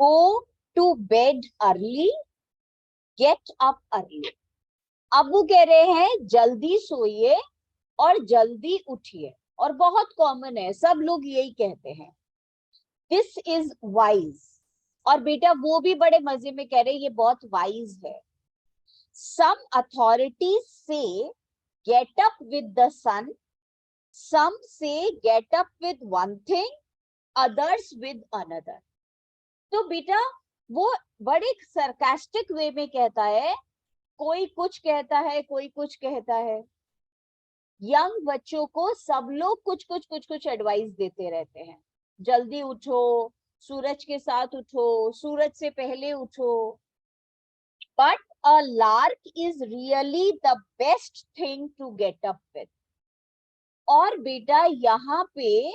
go to bed early, get up early. अब वो कह रहे हैं जल्दी सोइए और जल्दी उठिए, और बहुत कॉमन है, सब लोग यही कहते हैं, दिस इज वाइज। और बेटा वो भी बड़े मजे में कह रहे हैं ये बहुत वाइज है। सम अथॉरिटीज से गेट अप विद द सन, सम से gate up with one thing, others with another. तो बेटा वो बड़े सरकास्टिक वे में कहता है, कोई कुछ कहता है, कोई कुछ कहता है। यंग बच्चों को सब लोग कुछ कुछ कुछ कुछ एडवाइस देते रहते हैं, जल्दी उठो, सूरज के साथ उठो, सूरज से पहले उठो। But a lark is really the best thing to get up with. और बेटा यहाँ पे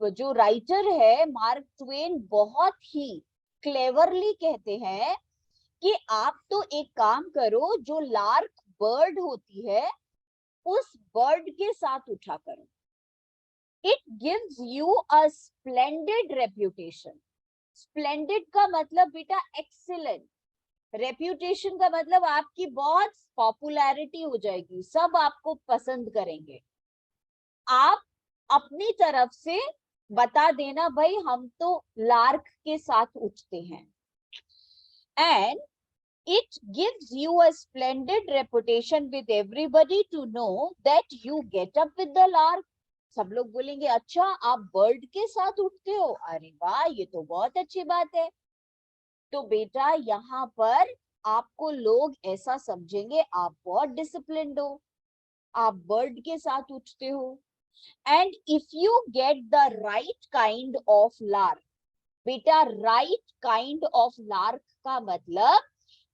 जो राइटर है मार्क ट्वेन बहुत ही क्लेवरली कहते हैं कि आप तो एक काम करो, जो लार्क बर्ड होती है उस बर्ड के साथ उठा करो। It gives you a splendid reputation. Splendid का मतलब बेटा एक्सीलेंट, रेप्यूटेशन का मतलब आपकी बहुत पॉपुलैरिटी हो जाएगी, सब आपको पसंद करेंगे। आप अपनी तरफ से बता देना भाई हम तो लार्क के साथ उठते हैं। And it gives you a splendid reputation with everybody to know that you get up with the lark. सब लोग बोलेंगे अच्छा आप बर्ड के साथ उठते हो, अरे वाह ये तो बहुत अच्छी बात है। तो बेटा यहाँ पर आपको लोग ऐसा समझेंगे आप बहुत डिसिप्लिन्ड हो, आप बर्ड के साथ उठते हो। And if you get the right kind of lark, बेटा राइट काइंड ऑफ लार्क का मतलब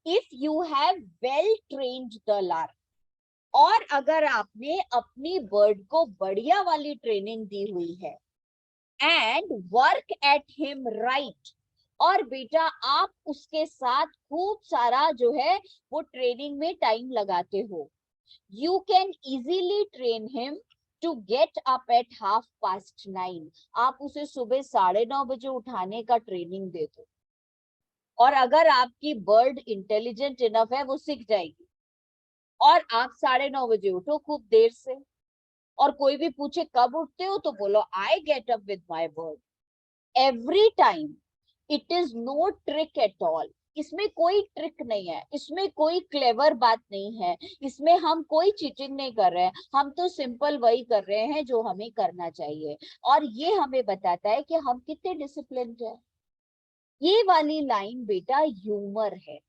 if you have well trained the lark, और अगर आपने अपनी बर्ड को बढ़िया वाली ट्रेनिंग दी हुई है, and work at him right, और बेटा आप उसके साथ खूब सारा जो है वो ट्रेनिंग में टाइम लगाते हो, you can easily train him to get up at 9:30। आप उसे सुबह 9:30 बजे उठाने का ट्रेनिंग दे दो, और अगर आपकी बर्ड इंटेलिजेंट इनफ है वो सीख जाएगी। और आप 9:30 बजे उठो खूब देर से, और कोई भी पूछे कब उठते हो तो बोलो I get up with my bird every time. It is no trick at all. इसमें कोई ट्रिक नहीं है, इसमें कोई क्लेवर बात नहीं है, इसमें हम कोई चीटिंग नहीं कर रहे हैं, हम तो सिंपल वही कर रहे हैं जो हमें करना चाहिए। और ये हमें बताता है कि हम कितने डिसिप्लिन्ड है। ये वाली लाइन बेटा ह्यूमर है,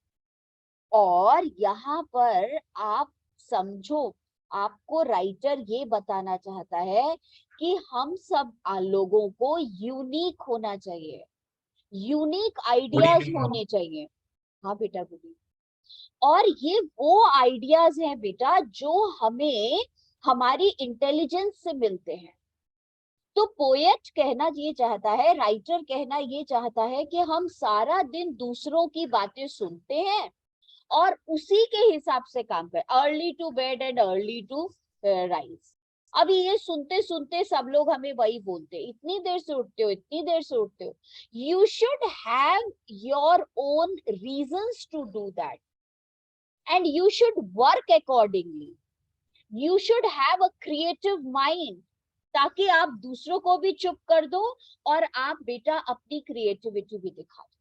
और यहाँ पर आप समझो, आपको राइटर ये बताना चाहता है कि हम सब लोगों को यूनिक होना चाहिए, यूनिक आइडियाज होने चाहिए। हाँ बेटा बोलिए। और ये वो आइडियाज हैं बेटा जो हमें हमारी इंटेलिजेंस से मिलते हैं। तो पोएट कहना ये चाहता है, राइटर कहना ये चाहता है कि हम सारा दिन दूसरों की बातें सुनते हैं और उसी के हिसाब से काम करें। Early to bed and early to rise. अभी ये सुनते सुनते सब लोग हमें वही बोलते, इतनी देर से उठते हो, इतनी देर से उठते हो। You should have your own reasons to do that, and you should work accordingly. You should have a creative mind, ताकि आप दूसरों को भी चुप कर दो और आप बेटा अपनी क्रिएटिविटी भी दिखा दो।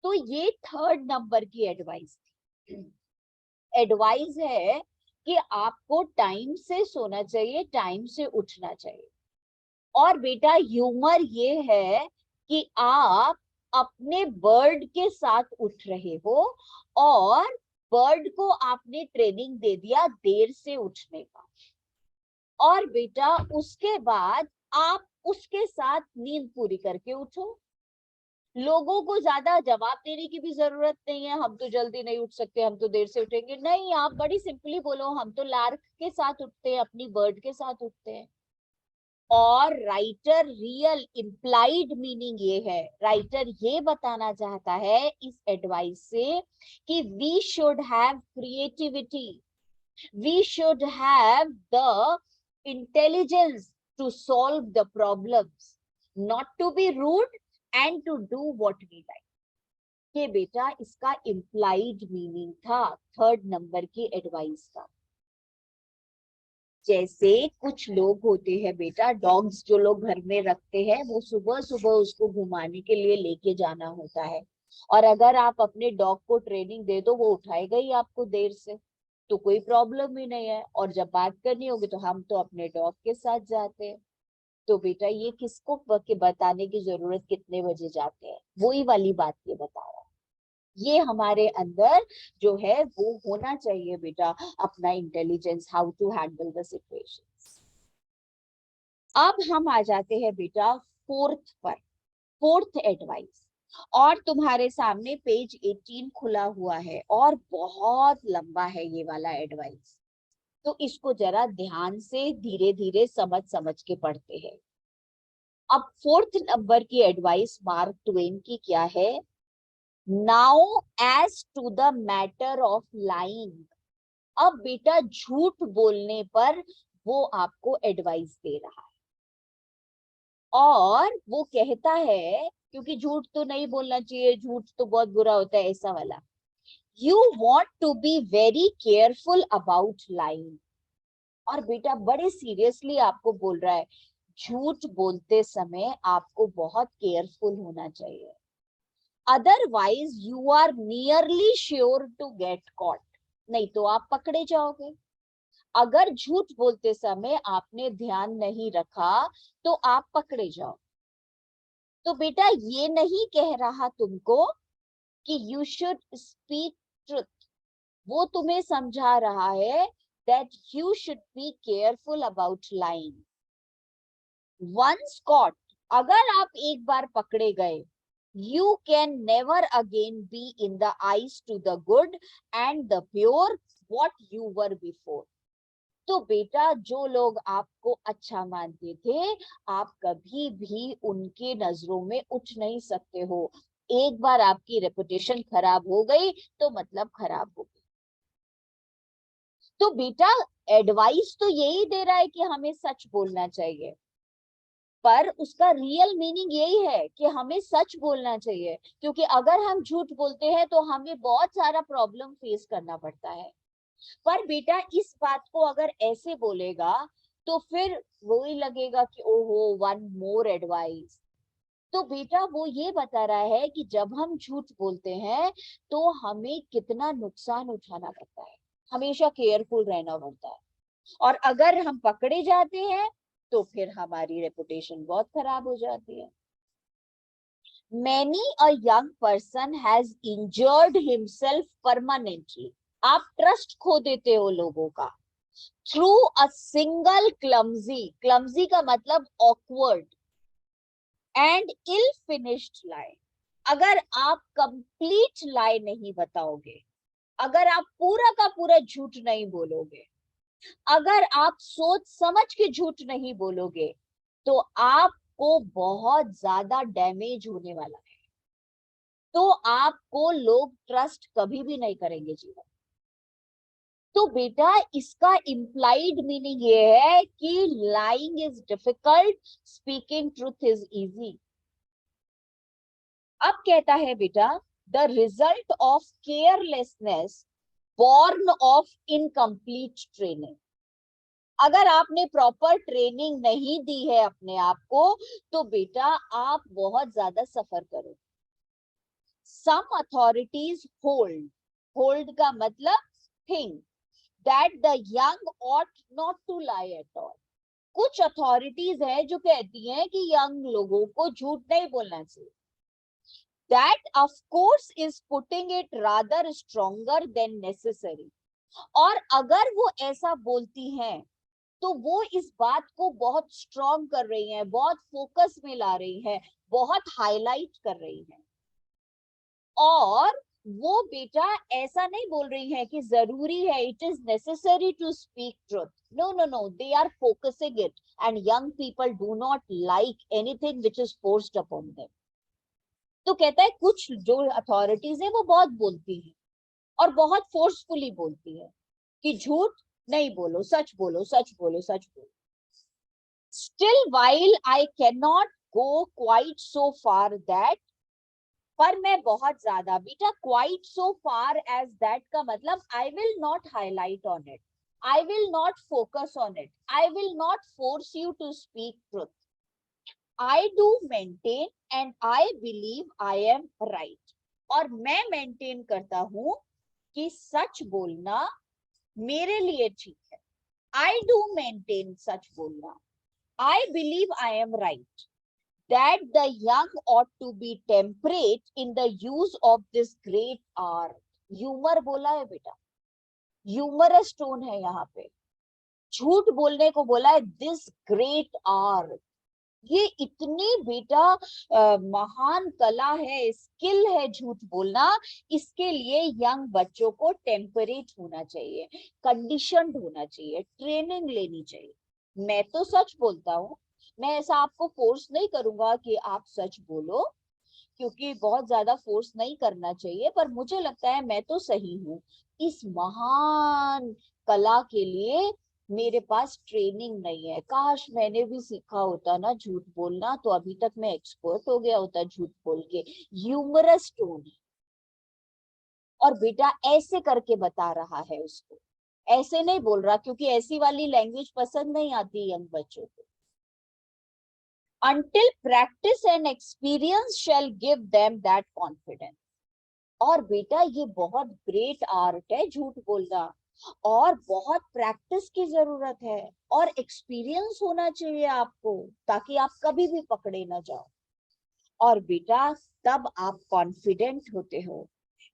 तो ये 3rd नंबर की एडवाइस थी। एडवाइस है कि आपको टाइम से सोना चाहिए, टाइम से उठना चाहिए। और बेटा ह्यूमर ये है कि आप अपने बर्ड के साथ उठ रहे हो और बर्ड को आपने ट्रेनिंग दे दिया देर से उठने का, और बेटा उसके बाद आप उसके साथ नींद पूरी करके उठो। लोगों को ज्यादा जवाब देने की भी जरूरत नहीं है, हम तो जल्दी नहीं उठ सकते, हम तो देर से उठेंगे, नहीं, आप बड़ी सिंपली बोलो हम तो लार्क के साथ उठते हैं, अपनी बर्ड के साथ उठते हैं। और राइटर रियल इम्प्लाइड मीनिंग ये है, राइटर ये बताना चाहता है इस एडवाइस से कि we should have creativity, we should have the intelligence to solve the problems, not to be rude and to do what we like. कि बेटा इसका implied meaning था थर्ड नंबर की एडवाइस का। जैसे कुछ लोग होते हैं बेटा, डॉग्स जो लोग घर में रखते हैं, वो सुबह सुबह उसको घुमाने के लिए लेके जाना होता है, और अगर आप अपने डॉग को ट्रेनिंग दे दो, वो उठाएगा ही आपको देर से, तो कोई प्रॉब्लम ही नहीं है। और जब बात करनी होगी तो हम तो अपने डॉग के साथ जाते हैं। तो बेटा ये किसको बताने की जरूरत कितने बजे जाते हैं, वही वाली बात ये बता रहा है। ये हमारे अंदर जो है वो होना चाहिए बेटा, अपना intelligence, how to handle the situations. अब हम आ जाते हैं बेटा फोर्थ पर, फोर्थ एडवाइस। और तुम्हारे सामने पेज 18 खुला हुआ है और बहुत लंबा है ये वाला एडवाइस, तो इसको जरा ध्यान से धीरे धीरे समझ समझ के पढ़ते हैं। अब फोर्थ नंबर की एडवाइस मार्क ट्वेन की क्या है? Now as to the matter of lying. अब बेटा झूठ बोलने पर वो आपको एडवाइस दे रहा है, और वो कहता है, क्योंकि झूठ तो नहीं बोलना चाहिए, झूठ तो बहुत बुरा होता है, ऐसा वाला। You want to be very careful about lying. और बेटा बड़े सीरियसली आपको बोल रहा है, झूठ बोलते समय आपको बहुत केयरफुल होना चाहिए, otherwise you are nearly sure to get caught. नहीं तो आप पकड़े जाओगे। अगर झूठ बोलते समय आपने ध्यान नहीं रखा तो आप पकड़े जाओ। तो बेटा ये नहीं कह रहा तुमको कि यू शुड स्पीक ट्रुथ, वो तुम्हें समझा रहा है that you should be careful about lying. Once caught, अगर आप एक बार पकड़े गए, you can never again be in the eyes to the good and the pure what you were before. तो बेटा जो लोग आपको अच्छा मानते थे, आप कभी भी उनके नजरों में उठ नहीं सकते हो। एक बार आपकी रेपुटेशन खराब हो गई तो मतलब खराब हो गई। तो बेटा एडवाइस तो यही दे रहा है कि हमें सच बोलना चाहिए, पर उसका रियल मीनिंग यही है कि हमें सच बोलना चाहिए, क्योंकि अगर हम झूठ बोलते हैं तो हमें बहुत सारा प्रॉब्लम फेस करना पड़ता है। पर बेटा इस बात को अगर ऐसे बोलेगा तो फिर वही लगेगा कि ओहो वन मोर एडवाइस। तो बेटा वो ये बता रहा है कि जब हम झूठ बोलते हैं तो हमें कितना नुकसान उठाना पड़ता है, हमेशा केयरफुल रहना पड़ता है, और अगर हम पकड़े जाते हैं तो फिर हमारी रेपुटेशन बहुत खराब हो जाती है। Many a young person has injured himself permanently. आप ट्रस्ट खो देते हो लोगों का through a single clumsy, clumsy का मतलब ऑकवर्ड एंड इल फिनिश्ड लाई। अगर आप कंप्लीट लाई नहीं बताओगे, अगर आप पूरा का पूरा झूठ नहीं बोलोगे, अगर आप सोच समझ के झूठ नहीं बोलोगे, तो आपको बहुत ज्यादा डैमेज होने वाला है। तो आपको लोग ट्रस्ट कभी भी नहीं करेंगे जीवन। तो बेटा इसका इम्प्लाइड मीनिंग ये है कि lying is difficult, speaking truth is easy. अब कहता है बेटा the result of carelessness born of incomplete training. अगर आपने प्रॉपर ट्रेनिंग नहीं दी है अपने आप को, तो बेटा आप बहुत ज्यादा सफर करोगे। सम अथॉरिटीज होल्ड, होल्ड का मतलब think that the young ought not to lie at all. कुछ अथॉरिटीज है जो कहती हैं कि यंग लोगों को झूठ नहीं बोलना चाहिए। That of course is putting it rather stronger than necessary. और अगर वो ऐसा बोलती हैं तो वो इस बात को बहुत स्ट्रॉन्ग कर रही हैं, बहुत फोकस में ला रही हैं, बहुत हाईलाइट कर रही हैं। और वो बेटा ऐसा नहीं बोल रही है कि जरूरी है, it is necessary to speak truth. No no no, they are focusing it, and young people do not like anything which is forced upon them. तो कहता है कुछ जो अथॉरिटीज है वो बहुत बोलती है और बहुत फोर्सफुली बोलती है कि झूठ नहीं बोलो, सच बोलो, सच बोलो, सच बोलो। Still, while I cannot go quite so far that, पर मैं बहुत ज्यादा, बेटा quite so far as that का मतलब I will not highlight on it, I will not focus on it, I will not force you to speak truth. I do maintain and I believe I am right. और मैं maintain करता हूं कि सच बोलना मेरे लिए ठीक है. I do maintain सच बोलना. I believe I am right. That the young ought to be temperate in the use of this great art. Humour बोला है बेटा, ह्यूमरस टोन है यहाँ पे. झूठ बोलने को बोला है दिस ग्रेट आर्ट. ये इतनी बेटा महान कला है, स्किल है झूठ बोलना. इसके लिए यंग बच्चों को टेम्परेट होना चाहिए, कंडीशनड होना चाहिए, ट्रेनिंग लेनी चाहिए. मैं तो सच बोलता हूँ, मैं ऐसा आपको फोर्स नहीं करूंगा कि आप सच बोलो, क्योंकि बहुत ज्यादा फोर्स नहीं करना चाहिए, पर मुझे लगता है मैं तो सही हूँ. इस महान कला के लिए मेरे पास ट्रेनिंग नहीं है. काश मैंने भी सीखा होता ना झूठ बोलना, तो अभी तक मैं एक्सपर्ट हो गया होता झूठ बोल के. ह्यूमरस टोन है. और बेटा ऐसे करके बता रहा है उसको, ऐसे नहीं बोल रहा, क्योंकि ऐसी वाली लैंग्वेज पसंद नहीं आती यंग बच्चों को. Until practice and experience shall give them that confidence. और बेटा ये बहुत ग्रेट आर्ट है झूठ बोलना, और बहुत प्रैक्टिस की जरूरत है, और एक्सपीरियंस होना चाहिए आपको, ताकि आप कभी भी पकड़े ना जाओ. और बेटा तब आप कॉन्फिडेंट होते हो,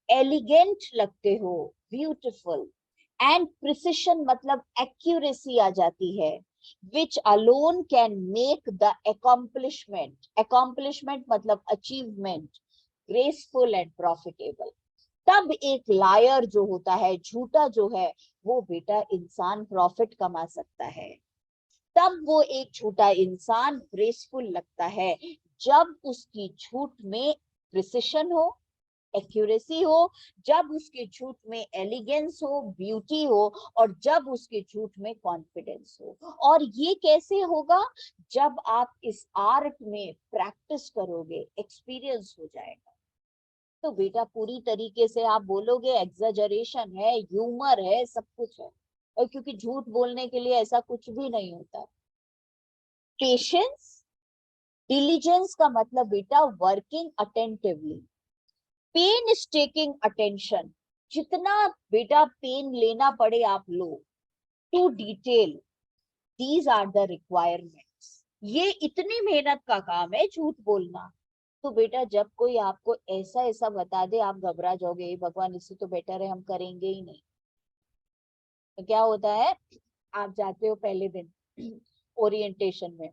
एलिगेंट लगते हो, ब्यूटीफुल. एंड प्रिसिशन मतलब एक्यूरेसी आ जाती है, which alone can make the accomplishment मतलब achievement graceful and profitable. तब एक लायर जो होता है, झूठा जो है, वो बेटा इंसान प्रॉफिट कमा सकता है. तब वो एक झूठा इंसान ग्रेसफुल लगता है जब उसकी झूठ में प्रिसिशन हो, एक्यूरेसी हो, जब उसके झूठ में एलिगेंस हो, ब्यूटी हो, और जब उसके झूठ में कॉन्फिडेंस हो. और ये कैसे होगा? जब आप इस आर्ट में प्रैक्टिस करोगे, एक्सपीरियंस हो जाएगा. तो बेटा पूरी तरीके से आप बोलोगे एग्जैजरेशन है, ह्यूमर है, सब कुछ है. और क्योंकि झूठ बोलने के लिए ऐसा कुछ भी नहीं होता. पेशेंस, डिलीजेंस का मतलब बेटा working attentively, pain is taking attention. जितना बेटा पेन लेना पड़े आप लो, to detail, these are the requirements. ये इतनी मेहनत का काम है झूठ बोलना. तो बेटा जब कोई आपको ऐसा ऐसा बता दे, आप घबरा जाओगे, भगवान इससे तो बेटर है हम करेंगे ही नहीं. तो क्या होता है, आप जाते हो पहले दिन ओरिएंटेशन में,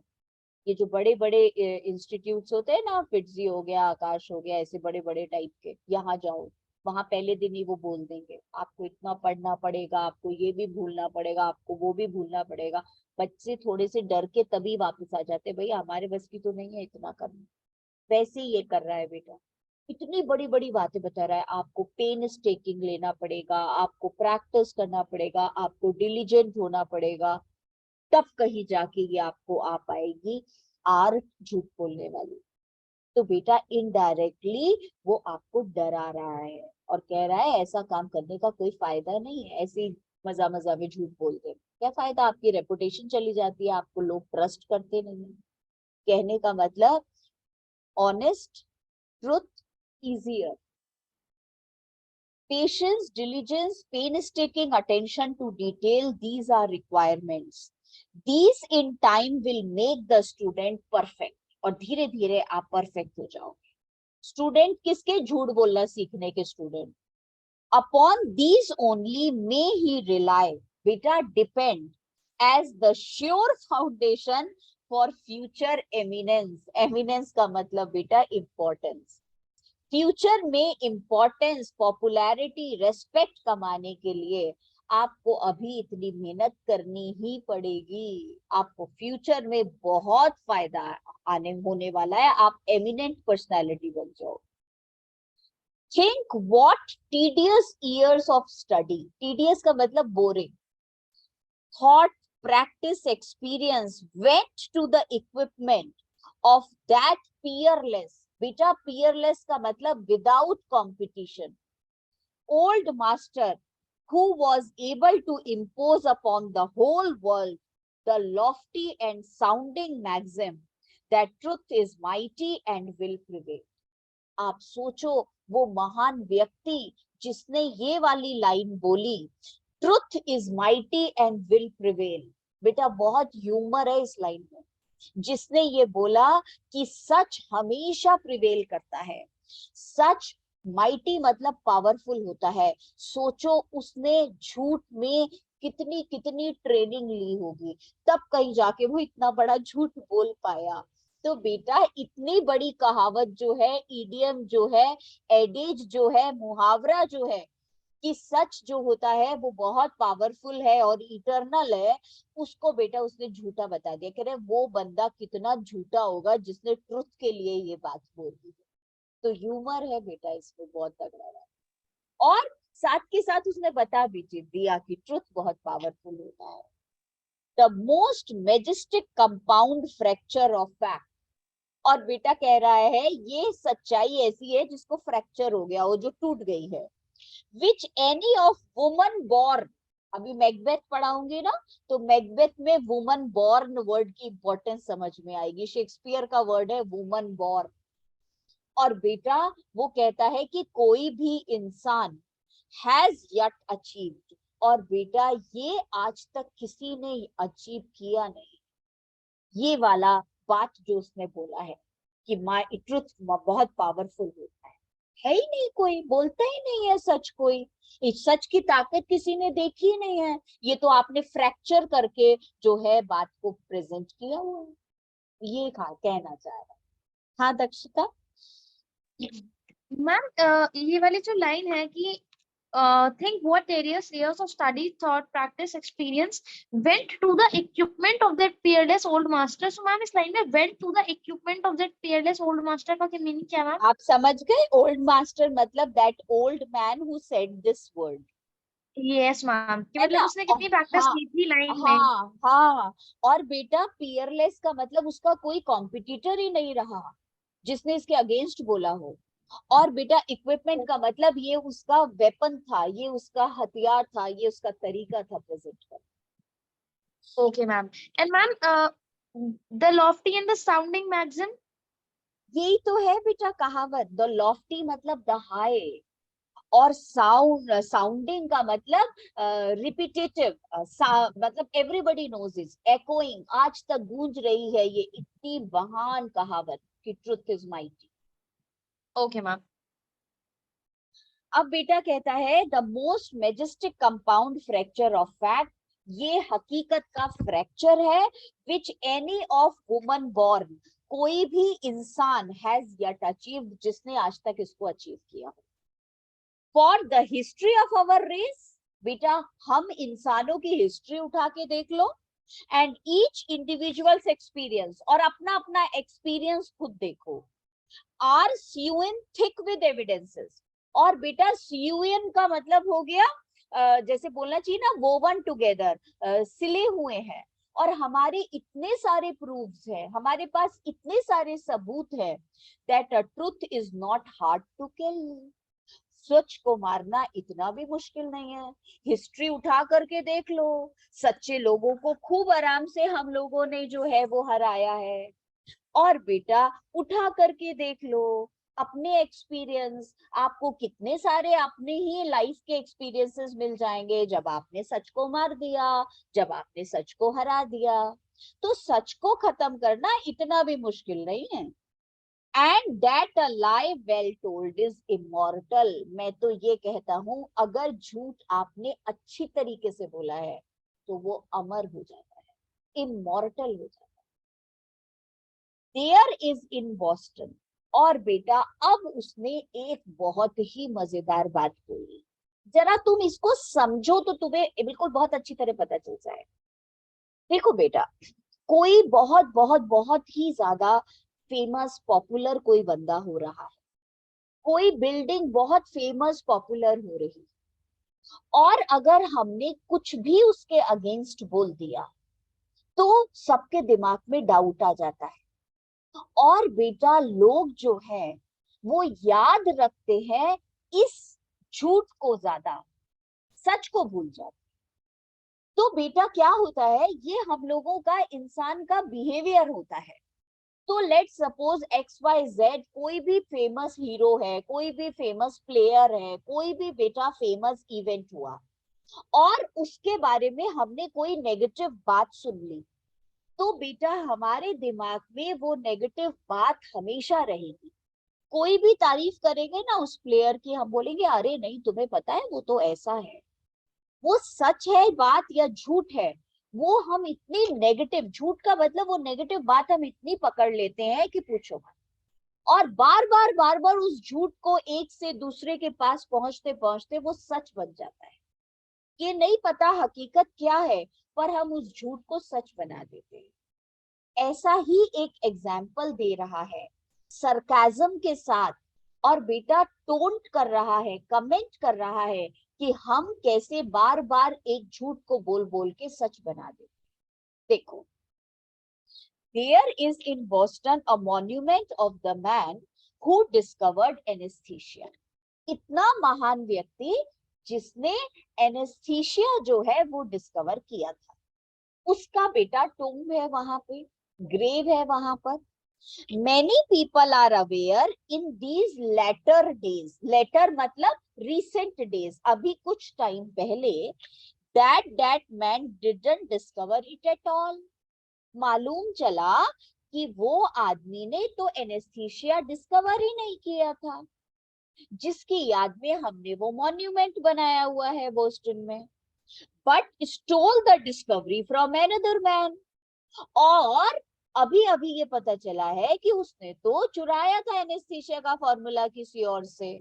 ये जो बड़े बड़े इंस्टीट्यूट्स होते हैं ना, फिट्जी हो गया, आकाश हो गया, ऐसे बड़े बड़े टाइप के, यहाँ जाओ. वहां पहले दिन ही वो बोल देंगे आपको इतना पढ़ना पड़ेगा, आपको ये भी भूलना पड़ेगा, आपको वो भी भूलना पड़ेगा. बच्चे थोड़े से डर के तभी वापस आ जाते, भैया हमारे बस की तो नहीं है इतना करना. वैसे ही ये कर रहा है बेटा, इतनी बड़ी बड़ी बातें बता रहा है. आपको पेन टेकिंग लेना पड़ेगा, आपको प्रैक्टिस करना पड़ेगा, आपको डिलीजेंट होना पड़ेगा, तब कहीं जाके ये आपको आ पाएगी आर्ट झूठ बोलने वाली. तो बेटा इनडायरेक्टली वो आपको डरा रहा है और कह रहा है ऐसा काम करने का कोई फायदा नहीं है, ऐसे ही मजा मजा में झूठ बोलते क्या फायदा, आपकी रेपुटेशन चली जाती है, आपको लोग ट्रस्ट करते नहीं. कहने का मतलब honest, truth, easier. Patience, diligence, painstaking attention to detail, these are requirements. These in time will make the student perfect. और धीरे धीरे आप परफेक्ट हो जाओगे. स्टूडेंट किसके? झूठ बोलना सीखने के student. Upon these only may he rely, बेटा depend, as the sure foundation for future eminence. eminence का मतलब बेटा importance. फ्यूचर में इंपॉर्टेंस, पॉपुलैरिटी, रेस्पेक्ट कमाने के लिए आपको अभी इतनी मेहनत करनी ही पड़ेगी. आपको फ्यूचर में बहुत फायदा आने होने वाला है, आप एमिनेंट पर्सनालिटी बन जाओ. Think what tedious years of study, tedious का मतलब boring, thought, practice, experience, went to the equipment of that peerless, बेटा peerless का मतलब without competition, old master who was able to impose upon the whole world the lofty and sounding maxim that truth is mighty and will prevail. आप सोचो वो महान व्यक्ति जिसने ये वाली लाइन बोली, truth is mighty and will prevail. बेटा बहुत ह्यूमर है इस लाइन में। जिसने ये बोला कि सच हमेशा प्रिवेल करता है, सच माइटी मतलब पावरफुल होता है। सोचो उसने झूठ में कितनी कितनी ट्रेनिंग ली होगी, तब कहीं जाके वो इतना बड़ा झूठ बोल पाया। तो बेटा इतनी बड़ी कहावत जो है, इडियम जो है, एडेज जो है, मुहावरा जो है कि सच जो होता है वो बहुत पावरफुल है और इटर्नल है, उसको बेटा उसने झूठा बता दिया। कह रहे वो बंदा कितना झूठा होगा जिसने ट्रुथ के लिए ये बात बोली है। तो ह्यूमर है बेटा इसमें बहुत तगड़ा है। और साथ के साथ उसने बता भी दिया कि ट्रुथ बहुत पावरफुल होता है। The most Majestic compound fracture of fact. और बेटा कह रहा है ये सच्चाई ऐसी है जिसको फ्रैक्चर हो गया हो, जो टूट गई है। Which any of woman born, अभी मैकबेथ पढ़ाऊंगी ना, तो मैकबेथ में वुमन बॉर्न वर्ड की इंपॉर्टेंस समझ में आएगी। शेक्सपियर का वर्ड है वुमन बॉर्न। और बेटा वो कहता है कि कोई भी इंसान हैज यट अचीव्ड, और बेटा ये आज तक किसी ने अचीव किया नहीं। ये वाला बात जो उसने बोला है कि माय ट्रुथ बहुत पावरफुल होता है ही नहीं, कोई बोलता ही नहीं है सच। कोई इस सच की ताकत किसी ने देखी ही नहीं है। ये तो आपने फ्रैक्चर करके जो है बात को प्रेजेंट किया हुआ है। ये कहना चाह रहा है। हाँ दक्षिता। मैम ये वाली जो लाइन है कि think what various years of study, thought, practice, experience went to the equipment of that peerless old master. So ma'am इस लाइन में went to the equipment of that peerless old master का क्या meaning क्या ma'am? आप समझ गए? Old master मतलब that old man who said this word, yes ma'am, कि है मतलब ना? उसने कितनी प्रैक्टिस हाँ की थी लाइन में। हाँ हाँ। और बेटा पियरलेस का मतलब उसका कोई कॉम्पिटिटर ही नहीं रहा जिसने इसके अगेंस्ट बोला हो। और बेटा इक्विपमेंट का मतलब ये उसका वेपन था, ये उसका हथियार था, ये उसका तरीका था प्रेजेंट करने। Okay ma'am. And ma'am the lofty and the sounding maxim. यही तो है बेटा कहावत। द लॉफ्टी मतलब द हाई, और साउंडिंग का मतलब रिपीटेटिव, मतलब एवरीबडी नोज इज एकोइंग, आज तक गूंज रही है ये इतनी महान कहावत कि truth is mighty. Okay ma'am. अब बेटा कहता है the most Majestic compound fracture of fact, ये हकीकत का फ्रैक्चर है। Which any of woman born, कोई भी इंसान हैज यट अचीव्ड, जिसने आज तक इसको अचीव किया। For the history of our race, बेटा हम इंसानों की हिस्ट्री उठा के देख लो, एंड ईच इंडिविजुअल्स एक्सपीरियंस, और अपना अपना एक्सपीरियंस खुद देखो, are sewn thick with evidences. और बेटा सीयूइन का मतलब हो गया जैसे बोलना चाहिए ना, वोवन टुगेदर, सिले हुए हैं। और हमारे इतने सारे प्रूफ्स हैं, हमारे पास इतने सारे सबूत हैं that a truth is not hard to kill. सच को मारना इतना भी मुश्किल नहीं है। हिस्ट्री उठा करके देख लो, सच्चे लोगों को खूब आराम से हम लोगों ने जो है वो हराया है। और बेटा उठा करके देख लो अपने एक्सपीरियंस, आपको कितने सारे अपने ही लाइफ के एक्सपीरियंसेस मिल जाएंगे जब आपने सच को मार दिया, जब आपने सच को हरा दिया। तो सच को खत्म करना इतना भी मुश्किल नहीं है। And that a lie well told is immortal. मैं तो ये कहता हूं अगर झूठ आपने अच्छी तरीके से बोला है तो वो अमर हो जाता है, इमॉर्टल हो जाता है। There is in Boston. और बेटा अब उसने एक बहुत ही मजेदार बात बोली, जरा तुम इसको समझो तो तुम्हें बिल्कुल बहुत अच्छी तरह पता चल जाए। देखो बेटा, कोई बहुत बहुत बहुत ही ज्यादा फेमस पॉपुलर कोई बंदा हो रहा है, कोई बिल्डिंग बहुत फेमस पॉपुलर हो रही, और अगर हमने कुछ भी उसके अगेंस्ट बोल दिया तो सबके दिमाग में डाउट आ जाता है। और बेटा लोग जो है वो याद रखते हैं इस झूठ को ज्यादा, सच को भूल जाते। तो बेटा क्या होता है, ये हम लोगों का, इंसान का बिहेवियर होता है। तो लेट्स सपोज XYZ कोई भी फेमस हीरो है, कोई भी फेमस प्लेयर है, कोई भी बेटा फेमस इवेंट हुआ और उसके बारे में हमने कोई नेगेटिव बात सुन ली, तो बेटा हमारे दिमाग में वो नेगेटिव बात हमेशा रहेगी। कोई भी तारीफ करेंगे ना उस प्लेयर की, हम बोलेंगे अरे नहीं तुम्हें पता है वो तो ऐसा है। वो सच है बात या झूठ है, वो हम इतनी नेगेटिव, झूठ का मतलब वो नेगेटिव बात हम इतनी पकड़ लेते हैं कि पूछो मत। और बार बार उस झूठ को एक से दूसरे के पास पहुंचते पहुंचते वो सच बन जाता है। ये नहीं पता हकीकत क्या है, पर हम उस झूठ को सच बना देते हैं। ऐसा ही एक एग्जाम्पल दे रहा है सरकाजम के साथ, और बेटा टोंट कर रहा है, कमेंट कर रहा है कि हम कैसे बार बार एक झूठ को बोल बोल के सच बना देते। देखो, there is in Boston a monument of the man who discovered anesthesia. इतना महान व्यक्ति जिसने एनेस्थीसिया जो है वो डिस्कवर किया था, उसका बेटा टोम्ब है वहां पे, ग्रेव है वहां पर। Many people are aware in these latter days, latter मतलब recent days, अभी कुछ टाइम पहले, that man didn't discover it at all. मालूम चला कि वो आदमी ने तो एनेस्थीसिया डिस्कवर ही नहीं किया था, जिसकी याद में हमने वो मॉन्यूमेंट बनाया हुआ है बोस्टन में, but stole the discovery from another man. और अभी अभी ये पता चला है कि उसने तो चुराया था एनेस्थीसिया का फॉर्मूला किसी और से।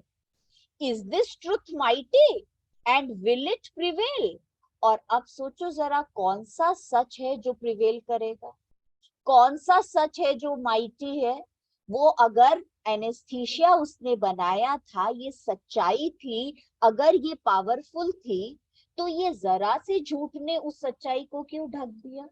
Is this truth mighty and will it prevail? और अब सोचो जरा, कौन सा सच है जो प्रिवेल करेगा, कौन सा सच है जो माइटी है? वो अगर एनेस्थीसिया उसने बनाया था, ये सच्चाई थी, अगर ये पावरफुल थी, तो ये जरा से झूठ ने उस सच्चाई को क्यों ढक दिया?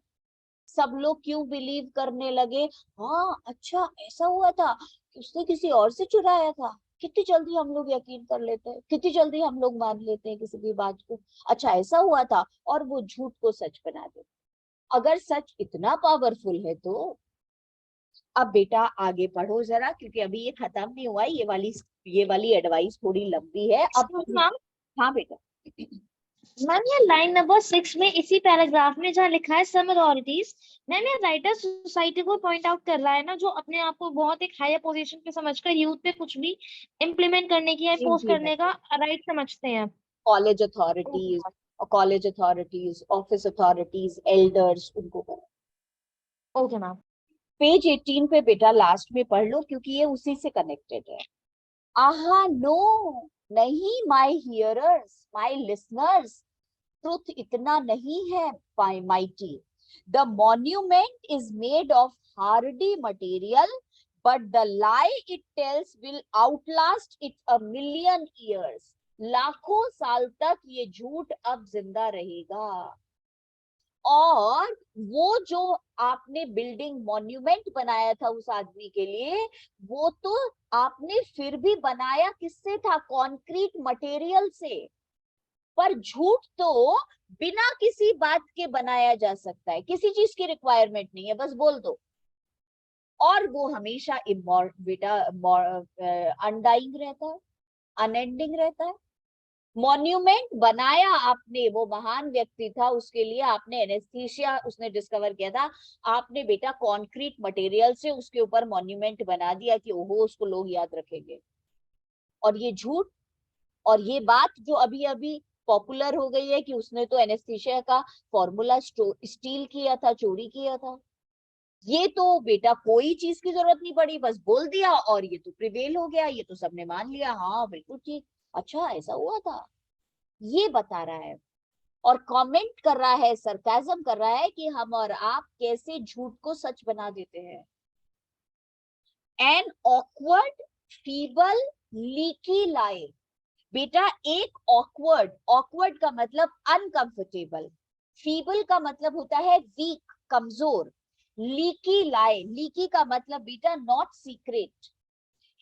सब लोग क्यों बिलीव करने लगे, हाँ अच्छा ऐसा हुआ था, उसने किसी और से चुराया था। कितनी जल्दी हम लोग यकीन कर लेते हैं, कितनी जल्दी हम लोग मान लेते हैं किसी भी बात को। अच्छा ऐसा हुआ था, और वो झूठ को सच बना देते। अगर सच इतना पावरफुल है तो अब बेटा आगे पढ़ो जरा, क्योंकि अभी ये खत्म नहीं हुआ है, ये वाली एडवाइस थोड़ी लंबी है अब। मैम, हाँ बेटा। मैम ये लाइन नंबर 6 में इसी पैराग्राफ में जहाँ लिखा है सम अथॉरिटीज, मैम ये राइटर सोसाइटी को पॉइंट आउट कर रहा है ना, जो अपने आप को बहुत एक हायर पोजीशन पे समझकर यूथ पे कुछ भी इम्प्लीमेंट करने की या इम्पोज करने का राइट समझते हैं। College okay authorities, college authorities, office authorities, elders, उनको करो। Okay ma'am. पेज 18 पे बेटा लास्ट में पढ़ लो, क्योंकि ये उसी से कनेक्टेड है। आहा नो, नहीं my hearers, my listeners, truth इतना नहीं है mighty. The monument is made of Hardy material, but the lie it tells will Outlast it a million years. लाखों साल तक ये झूठ अब जिंदा रहेगा। और वो जो आपने बिल्डिंग मॉन्यूमेंट बनाया था उस आदमी के लिए, वो तो आपने फिर भी बनाया किससे था? कंक्रीट मटेरियल से। पर झूठ तो बिना किसी बात के बनाया जा सकता है, किसी चीज की रिक्वायरमेंट नहीं है, बस बोल दो, और वो हमेशा बेटा अनडाइंग रहता है, अनएंडिंग रहता है। मॉन्यूमेंट बनाया आपने, वो महान व्यक्ति था, उसके लिए आपने एनेस्थीसिया उसने डिस्कवर किया था, आपने बेटा कंक्रीट मटेरियल से उसके ऊपर मॉन्यूमेंट बना दिया कि ओहो उसको लोग याद रखेंगे। और ये झूठ, और ये बात जो अभी अभी पॉपुलर हो गई है कि उसने तो एनेस्थीसिया का फॉर्मूला स्टील किया था, चोरी किया था, ये तो बेटा कोई चीज की जरूरत नहीं पड़ी, बस बोल दिया और ये तो प्रिवेल हो गया, ये तो सबने मान लिया, हाँ बिल्कुल ठीक, अच्छा ऐसा हुआ था, ये बता रहा है। और कमेंट कर रहा है, सरकाजम कर रहा है कि हम और आप कैसे झूठ को सच बना देते हैं। एन ऑकवर्ड, फीबल, लीकी लाई। बेटा एक ऑकवर्ड, ऑकवर्ड का मतलब अनकंफर्टेबल, फीबल का मतलब होता है वीक, कमजोर, लीकी लाई, लीकी का मतलब बेटा not secret,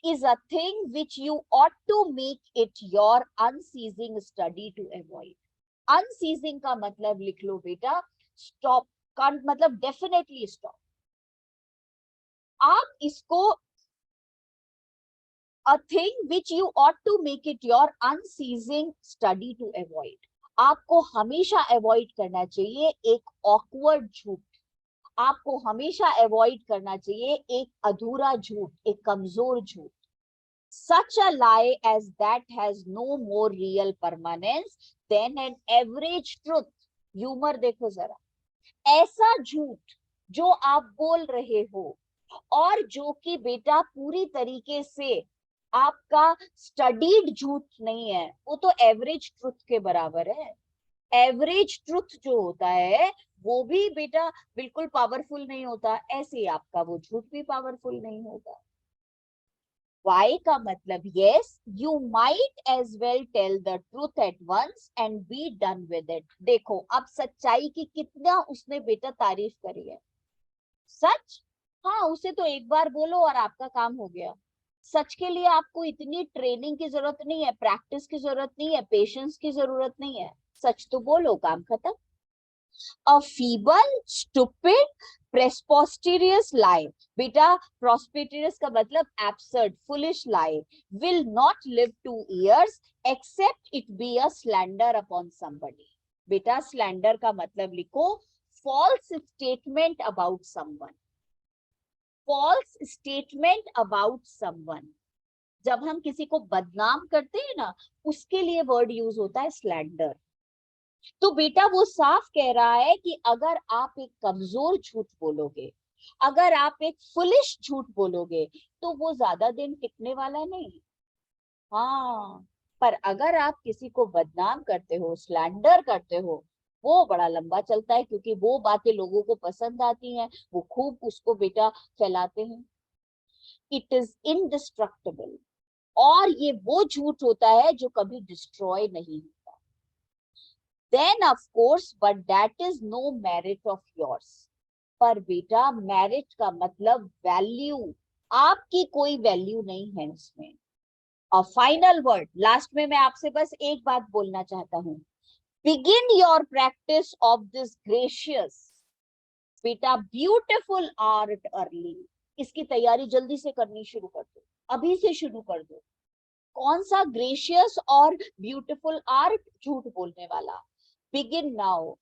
is a thing which you ought to make it your unceasing study to avoid. Unceasing का मतलब लिख लो बेटा, stop का मतलब definitely stop. आप इसको a thing which you ought to make it your unceasing study to avoid. आपको हमेशा avoid करना चाहिए एक awkward झूठ, आपको हमेशा avoid करना चाहिए एक अधूरा झूठ, एक कमजोर झूठ. Such a lie as that has no more real permanence than an average truth. Humor देखो जरा, ऐसा झूठ जो आप बोल रहे हो और जो कि बेटा पूरी तरीके से आपका स्टडीड झूठ नहीं है, वो तो एवरेज ट्रुथ के बराबर है. एवरेज ट्रुथ जो होता है वो भी बेटा बिल्कुल पावरफुल नहीं होता, ऐसे ही आपका वो झूठ भी पावरफुल नहीं होगा. Why का मतलब yes, you might as well tell the truth at once and be done with it. देखो अब सच्चाई की कितना उसने बेटा तारीफ करी है. सच, हाँ उसे तो एक बार बोलो और आपका काम हो गया. सच के लिए आपको इतनी ट्रेनिंग की जरूरत नहीं है, प्रैक्टिस की जरूरत नहीं है, पेशेंस की जरूरत नहीं है. सच तो बोलो, काम खत्म. A feeble, stupid, preposterous lie. बेटा preposterous का मतलब absurd, foolish lie will not live 2 years except it be a slander upon somebody. बेटा slander का मतलब लिखो false statement about someone. False statement about someone. जब हम किसी को बदनाम करते हैं ना, उसके लिए वर्ड यूज होता है slander. तो बेटा वो साफ कह रहा है कि अगर आप एक कमजोर झूठ बोलोगे, अगर आप एक फुलिश झूठ बोलोगे, तो वो ज्यादा दिन टिकने वाला नहीं. हाँ, पर अगर आप किसी को बदनाम करते हो, स्लैंडर करते हो, वो बड़ा लंबा चलता है, क्योंकि वो बातें लोगों को पसंद आती हैं, वो खूब उसको बेटा फैलाते हैं. It is indestructible. और ये वो झूठ होता है जो कभी डिस्ट्रॉय नहीं होता. Then of course, but that is no merit of yours. पर बेटा merit का मतलब value, आपकी कोई value नहीं है इसमें. और final word, last में मैं आपसे बस एक बात बोलना चाहता हूँ. Begin your practice of this gracious, बेटा beautiful art early. इसकी तैयारी जल्दी से करनी शुरू कर दो, अभी से शुरू कर दो. कौन सा ग्रेशियस और ब्यूटिफुल आर्ट? झूठ बोलने वाला. Begin now.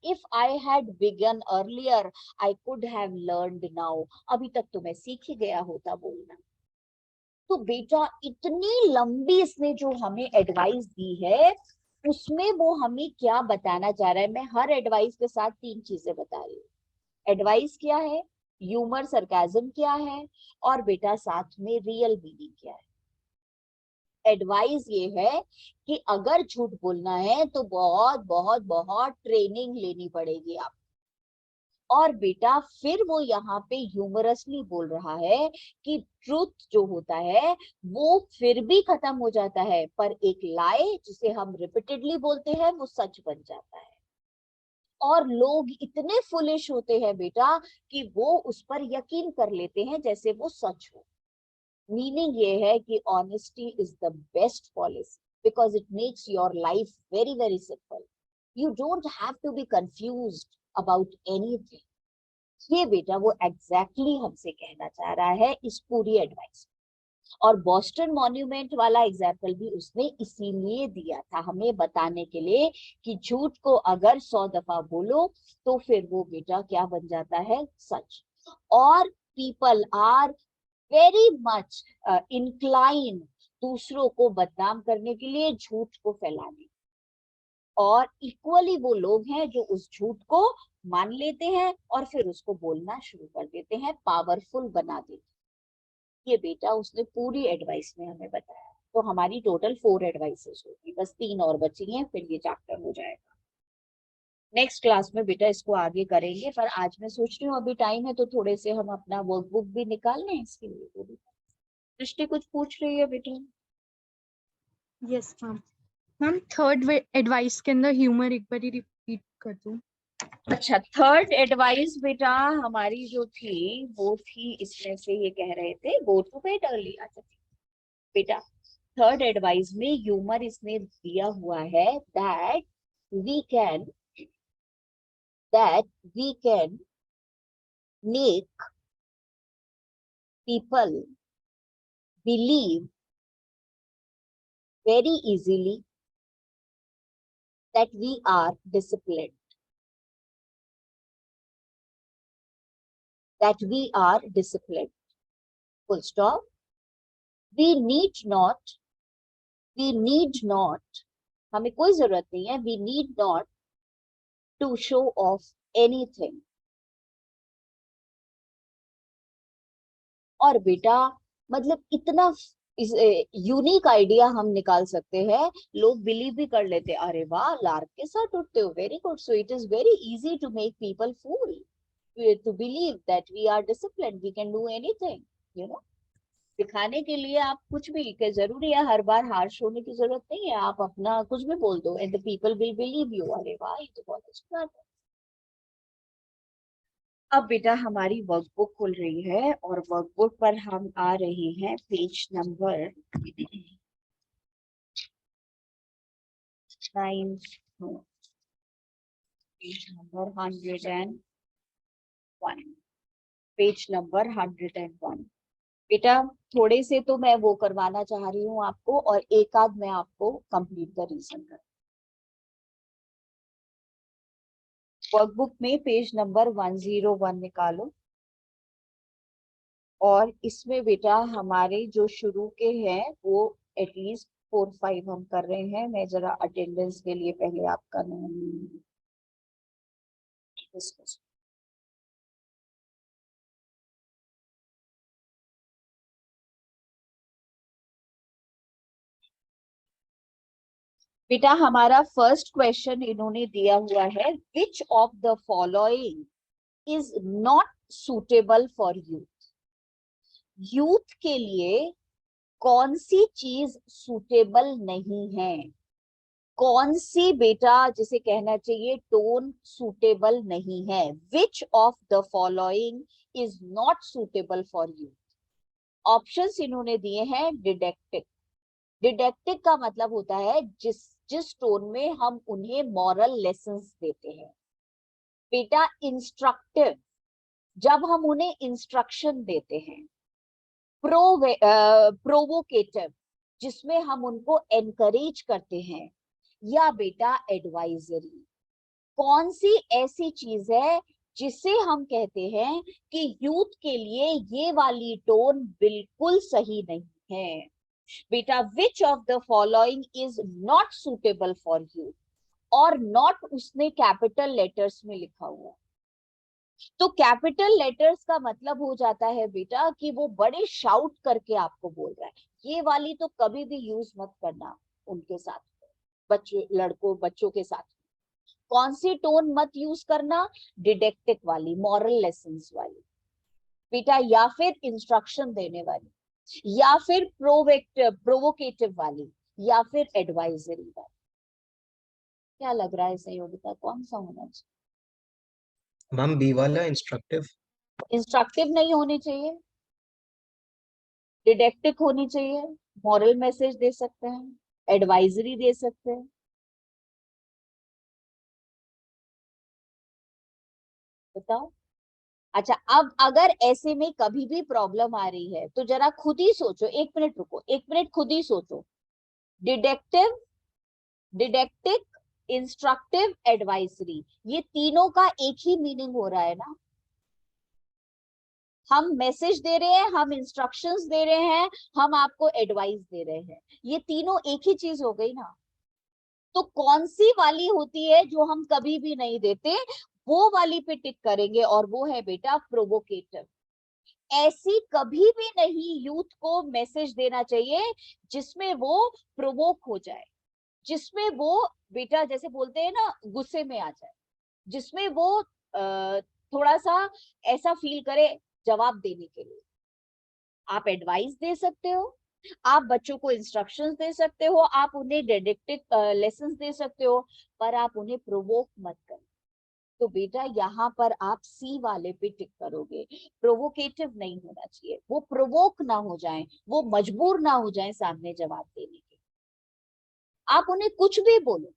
If I had begun earlier, I could have learned now. अभी तक तो मैं सीख ही गया होता बोलना. तो बेटा इतनी लंबी इसने जो हमें एडवाइस दी है, उसमें वो हमें क्या बताना चाह रहा है. मैं हर एडवाइस के साथ 3 चीजें बता रही हूँ. एडवाइस क्या है, ह्यूमर सरकाजम क्या है, और बेटा साथ में रियल मीनिंग क्या है. एडवाइस ये है कि अगर झूठ बोलना है तो बहुत बहुत बहुत ट्रेनिंग लेनी पड़ेगी आप. और बेटा फिर वो यहाँ पे ह्यूमरसली बोल रहा है कि ट्रूथ जो होता है वो फिर भी खत्म हो जाता है, पर एक लाई जिसे हम रिपीटेडली बोलते हैं वो सच बन जाता है. और लोग इतने फुलिश होते हैं बेटा कि वो उस पर यकीन कर लेते हैं जैसे वो सच हो. मीनिंग ये है कि honesty is the best policy, because it makes your life very very simple. You don't have to be confused about anything. ये बेटा वो एग्जैक्टली हमसे कहना चाह रहा है इस पूरी एडवाइस. और बॉस्टन मॉन्यूमेंट वाला एग्जाम्पल भी उसने इसीलिए दिया था, हमें बताने के लिए कि झूठ को अगर 100 दफा बोलो तो फिर वो बेटा क्या बन जाता है, सच. और people are very much inclined दूसरों को बदनाम करने के लिए, झूठ को फैलाने. और इक्वली वो लोग हैं जो उस झूठ को मान लेते हैं और फिर उसको बोलना शुरू कर देते हैं, पावरफुल बना देते हैं. ये बेटा उसने पूरी एडवाइस में हमें बताया. तो हमारी टोटल 4 एडवाइसेस होगी, बस 3 और बची हैं, फिर ये चैप्टर हो जाएगा. नेक्स्ट क्लास में बेटा इसको आगे करेंगे, पर आज मैं सोच रही हूँ अभी टाइम है तो थोड़े से हम अपना वर्कबुक भी निकाल लें इसके लिए. वो भी दृष्टि कुछ पूछ रही है बेटा. Yes ma'am. Ma'am third advice के अंदर ह्यूमर एक बार रिपीट कर दूं. अच्छा, थर्ड एडवाइस बेटा हमारी जो थी वो थी, इसमें से ये कह रहे थे गो टू बेड अर्ली। अच्छा बेटा, थर्ड एडवाइस में ह्यूमर इसने दिया हुआ है that we can we can make people believe very easily that we are disciplined, full stop. we need not we need not, हमें कोई जरूरत नहीं है, we need not to show off anything. और बेटा मतलब इतना यूनिक आइडिया हम निकाल सकते हैं, लोग बिलीव भी कर लेते, अरे वाह लार्क के साथ उठते हो, very good, so it is very easy to make people fool, to believe that we are discipline, we can do anything, you know. दिखाने के लिए आप कुछ भी, क्या जरूरी है हर बार हार्श होने की जरूरत नहीं है, आप अपना कुछ भी बोल दो and the people will believe you, अरे वाह ये तो बहुत अच्छी बात है। अब बेटा हमारी वर्कबुक खुल रही है और वर्कबुक पर हम आ रहे हैं page number 9, page number 101, page number 101। बेटा थोड़े से तो मैं वो करवाना चाह रही हूँ आपको, और एक आध मैं आपको कंप्लीट द रीजन कर। वर्कबुक में पेज नंबर 101 निकालो, और इसमें बेटा हमारे जो शुरू के हैं वो एटलीस्ट 4-5 हम कर रहे हैं। मैं जरा अटेंडेंस के लिए पहले आपका नाम डिस्कस। बेटा हमारा फर्स्ट क्वेश्चन इन्होंने दिया हुआ है, which of the following is not suitable for youth. Youth के लिए कौन सी चीज सुटेबल नहीं है, कौन सी बेटा जिसे कहना चाहिए टोन सूटेबल नहीं है, which of the following is not suitable for you. Options इन्होंने दिए हैं डिडेक्टिक। डिडेक्टिक का मतलब होता है जिस जिस टोन में हम उन्हें मॉरल लेसन्स देते हैं। बेटा इंस्ट्रक्टिव, जब हम उन्हें इंस्ट्रक्शन देते हैं। प्रोवोकेटिव, जिसमें हम उनको एनकरेज करते हैं। या बेटा एडवाइजरी, कौन सी ऐसी चीज है जिसे हम कहते हैं कि यूथ के लिए ये वाली टोन बिल्कुल सही नहीं है। बेटा which of the following is not suitable for you, और नॉट उसने कैपिटल लेटर्स में लिखा हुआ। तो कैपिटल लेटर्स का मतलब हो जाता है बेटा कि वो बड़े शाउट करके आपको बोल रहा है, ये वाली तो कभी भी यूज मत करना उनके साथ, बच्चों के साथ। कौन सी टोन मत यूज करना, डिडेक्टिक वाली, मॉरल लेसन्स वाली बेटा, या फिर इंस्ट्रक्शन देने वाली, या फिर प्रोवोकेटिव वाली, या फिर एडवाइजरी वाली। क्या लग रहा है सहयोगिता, कौन सा होना चाहिए? मैम बी वाला इंस्ट्रक्टिव। इंस्ट्रक्टिव नहीं होनी चाहिए, डिडेक्टिक होनी चाहिए, मॉरल मैसेज दे सकते हैं, एडवाइजरी दे सकते हैं। बताओ। अच्छा अब अगर ऐसे में कभी भी प्रॉब्लम आ रही है तो जरा खुद ही सोचो, 1 मिनट रुको, 1 मिनट खुद ही सोचो। डिडेक्टिव, डिडेक्टिक, इंस्ट्रक्टिव, एडवाइजरी, ये तीनों का एक ही मीनिंग हो रहा है ना। हम मैसेज दे रहे हैं, हम इंस्ट्रक्शंस दे रहे हैं, हम आपको एडवाइस दे रहे हैं, ये तीनों एक ही चीज हो गई ना। तो कौन सी वाली होती है जो हम कभी भी नहीं देते, वो वाली पे टिक करेंगे, और वो है बेटा प्रोवोकेटिव। ऐसी कभी भी नहीं यूथ को मैसेज देना चाहिए जिसमें वो प्रोवोक हो जाए, जिसमें वो बेटा जैसे बोलते हैं ना गुस्से में आ जाए, जिसमें वो थोड़ा सा ऐसा फील करे जवाब देने के लिए। आप एडवाइस दे सकते हो, आप बच्चों को इंस्ट्रक्शंस दे सकते हो, आप उन्हें डिडक्टिव लेसन्स दे सकते हो, पर आप उन्हें प्रोवोक मत करो। तो बेटा यहाँ पर आप सी वाले पे टिक करोगे। प्रोवोकेटिव नहीं होना चाहिए, वो प्रोवोक ना हो जाए, वो मजबूर ना हो जाए सामने जवाब देने के। आप उन्हें कुछ भी बोलो,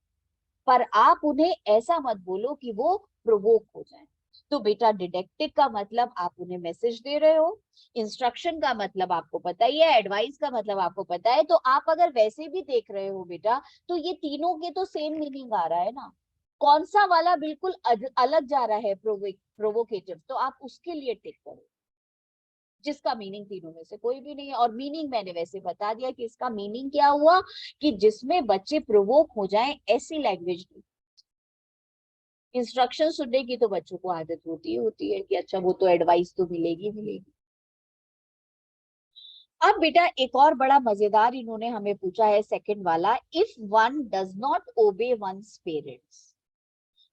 पर आप उन्हें ऐसा मत बोलो कि वो प्रोवोक हो जाए। तो बेटा डिडक्टिक का मतलब आप उन्हें मैसेज दे रहे हो, इंस्ट्रक्शन का मतलब आपको पता ही है, एडवाइस का मतलब आपको पता है। तो आप अगर वैसे भी देख रहे हो बेटा, तो ये तीनों के तो सेम मीनिंग आ रहा है ना। कौन सा वाला बिल्कुल अलग जा रहा है प्रोवोकेटिव, तो आप उसके लिए टिक करो, जिसका मीनिंग तीनों में से कोई भी नहीं है। और मीनिंग मैंने वैसे बता दिया कि इसका मीनिंग क्या हुआ, कि जिसमें बच्चे प्रोवोक हो जाएं ऐसी लैंग्वेज। इंस्ट्रक्शन सुनने की तो बच्चों को आदत होती है कि अच्छा वो तो एडवाइस तो मिलेगी मिलेगी। अब बेटा एक और बड़ा मजेदार इन्होंने हमें पूछा है, सेकंड वाला, if one does not obey one's parents.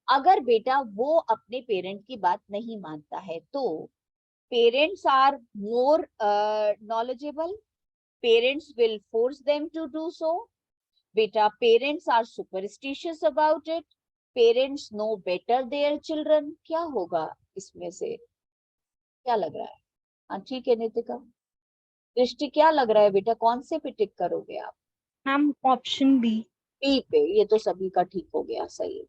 अगर बेटा वो अपने पेरेंट की बात नहीं मानता है, तो parents are more knowledgeable, parents will force them to do so, बेटा parents are superstitious about it, parents know better their children. क्या होगा इसमें से, क्या लग रहा है? हाँ ठीक है नितिका। दृष्टि क्या लग रहा है बेटा, कौन से पे टिक करोगे आप? Ma'am option B. बी पे, ये तो सभी का ठीक हो गया, सही है।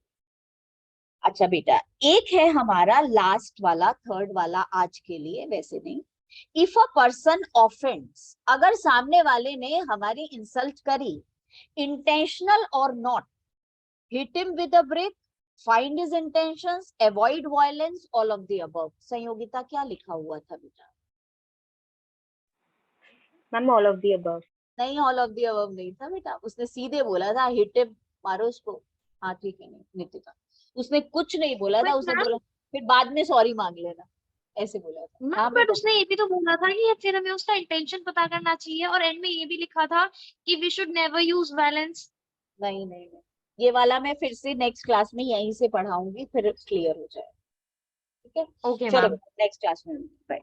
अच्छा बेटा एक है हमारा लास्ट वाला, थर्ड वाला आज के लिए, वैसे नहीं। इफ अ पर्सन ऑफेंड्स, अगर सामने वाले ने हमारी इंसल्ट करी, इंटेंशनल और not, hit him with a brick, find his intentions, avoid violence, all of the above। Sanyogita क्या लिखा हुआ था बेटा? Ma'am all of the above. नहीं, ऑल ऑफ द अबव नहीं था बेटा, उसने सीधे बोला था हिट हिम, मारो उसको। हाँ ठीक है, नहीं नितिका, उसने कुछ नहीं बोला था, But उसने ma'am, बोला फिर बाद में सॉरी मांग लेना, ऐसे बोला था। मैम हाँ बट बेटा, उसने ये भी तो बोला था कि फिर हमें उसका इंटेंशन पता करना चाहिए, और एंड में ये भी लिखा था कि we should never use violence. नहीं नहीं नहीं, ये वाला मैं फिर से नेक्स्ट क्लास में यहीं से पढ़ाऊंगी, फिर क्लियर हो जाए। ठीक है, ओके चलो मैम, नेक्स्ट क्लास में, bye.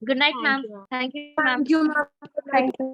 Good night thank ma'am, you ma'am. Thank you ma'am. Thank you ma'am. Thank you.